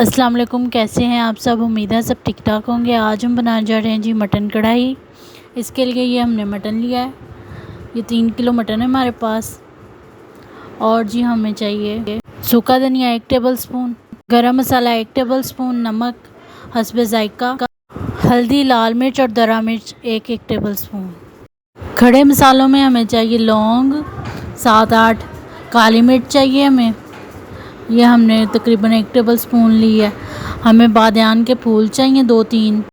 अस्सलाम वालेकुम, कैसे हैं आप सब। उम्मीद है सब ठीक ठाक होंगे। आज हम बनाने जा रहे हैं जी मटन कढ़ाई। इसके लिए ये हमने मटन लिया है, ये 3 किलो मटन है हमारे पास। और जी हमें चाहिए सूखा धनिया 1 टेबल स्पून, गरम मसाला 1 टेबल स्पून, नमक हस्बे जायका, हल्दी, लाल मिर्च और दरा मिर्च 1-1 टेबल स्पून। खड़े मसालों में हमें चाहिए लौंग 7-8, काली मिर्च चाहिए हमें, ये हमने तकरीबन 1 टेबल स्पून ली है। हमें बादियान के फूल चाहिए 2-3,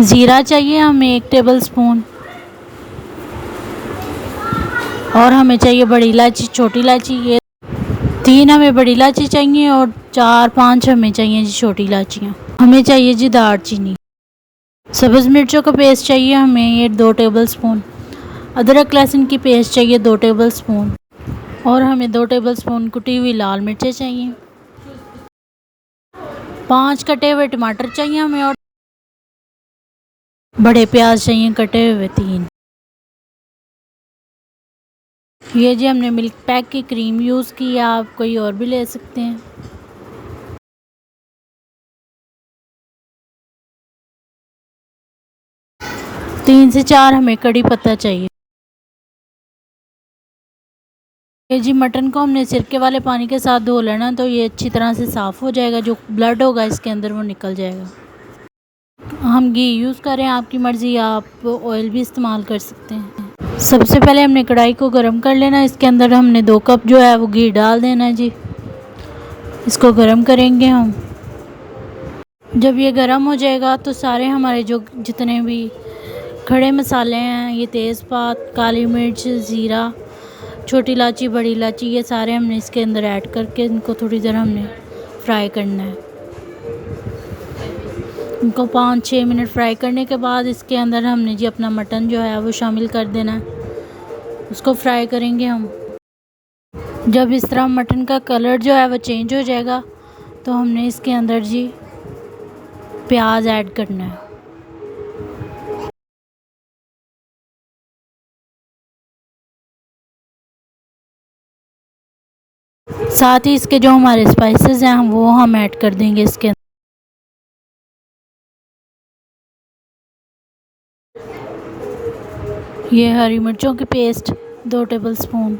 ज़ीरा चाहिए हमें 1 टेबल स्पून, और हमें चाहिए बड़ी इलायची, छोटी इलायची, ये 3 हमें बड़ी इलायची चाहिए और 4-5 हमें चाहिए जी छोटी इलायचियाँ। हमें चाहिए जी दालचीनी। सब्ज़ मिर्चों का पेस्ट चाहिए हमें ये 2 टेबल स्पून, अदरक लहसुन की पेस्ट चाहिए 2 टेबल स्पून, और हमें 2 टेबल स्पून कुटी हुई लाल मिर्चें चाहिए। 5 कटे हुए टमाटर चाहिए हमें, और बड़े प्याज चाहिए कटे हुए 3। ये जी हमने मिल्क पैक की क्रीम यूज़ की है, आप कोई और भी ले सकते हैं। तीन से 4 हमें कड़ी पत्ता चाहिए। ये जी मटन को हमने सिरके वाले पानी के साथ धो लेना, तो ये अच्छी तरह से साफ़ हो जाएगा, जो ब्लड होगा इसके अंदर वो निकल जाएगा। हम घी यूज़ करें, आपकी मर्ज़ी, आप ऑयल भी इस्तेमाल कर सकते हैं। सबसे पहले हमने कढ़ाई को गर्म कर लेना, इसके अंदर हमने 2 कप जो है वो घी डाल देना है जी। इसको गर्म करेंगे हम। जब ये गर्म हो जाएगा तो सारे हमारे जो जितने भी खड़े मसाले हैं, ये तेज़पात, काली मिर्च, ज़ीरा, छोटी इलायची, बड़ी इलायची, ये सारे हमने इसके अंदर ऐड करके इनको थोड़ी देर हमने फ्राई करना है। इनको 5-6 मिनट फ्राई करने के बाद इसके अंदर हमने जी अपना मटन जो है वो शामिल कर देना है, उसको फ्राई करेंगे हम। जब इस तरह मटन का कलर जो है वो चेंज हो जाएगा तो हमने इसके अंदर जी प्याज ऐड करना है। साथ ही इसके जो हमारे स्पाइसेस हैं वो हम ऐड कर देंगे इसके अंदर। ये हरी मिर्चों की paste 2 table spoon,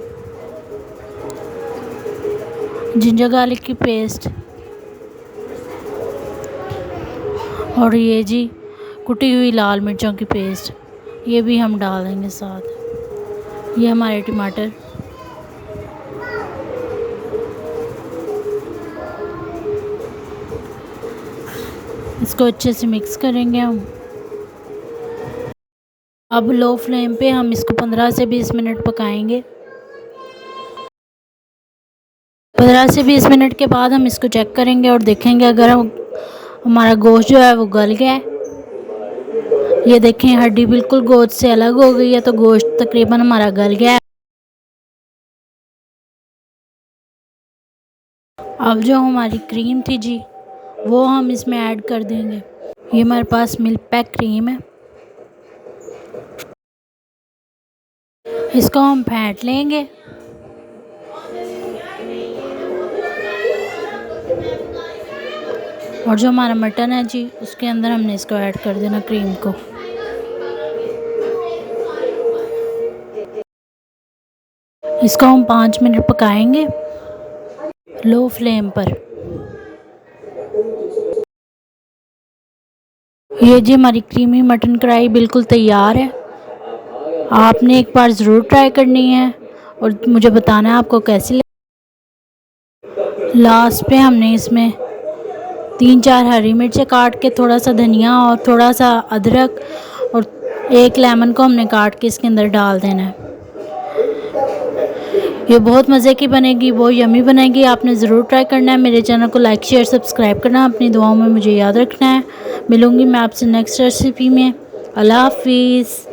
ginger garlic की पेस्ट, और ये जी कुटी हुई लाल मिर्चों की पेस्ट, ये भी हम डाल देंगे साथ। ये हमारे टमाटर, इसको अच्छे से मिक्स करेंगे हम। अब लो फ्लेम पे हम इसको 15 से 20 मिनट पकाएंगे। 15 से 20 मिनट के बाद हम इसको चेक करेंगे और देखेंगे अगर हमारा गोश्त जो है वो गल गया है। ये देखें हड्डी बिल्कुल गोश्त से अलग हो गई है, तो गोश्त तकरीबन हमारा गल गया है। अब जो हमारी क्रीम थी जी वो हम इसमें ऐड कर देंगे। ये हमारे पास मिल्क पैक क्रीम है, इसको हम फेंट लेंगे। और जो हमारा मटन है जी उसके अंदर हमने इसको ऐड कर देना क्रीम को। इसको हम 5 मिनट पकाएंगे लो फ्लेम पर। ये जी हमारी क्रीमी मटन कढ़ाई बिल्कुल तैयार है। आपने एक बार ज़रूर ट्राई करनी है और मुझे बताना है आपको कैसी लगी। लास्ट पे हमने इसमें 3-4 हरी मिर्चें काट के, थोड़ा सा धनिया और थोड़ा सा अदरक और 1 लेमन को हमने काट के इसके अंदर डाल देना है। ये बहुत मज़े की बनेगी, बहुत यमी बनेगी। आपने ज़रूर ट्राई करना है। मेरे चैनल को लाइक शेयर सब्सक्राइब करना, अपनी दुआओं में मुझे याद रखना है। मिलूँगी मैं आपसे नेक्स्ट रेसिपी में। अल्लाह हाफिज़।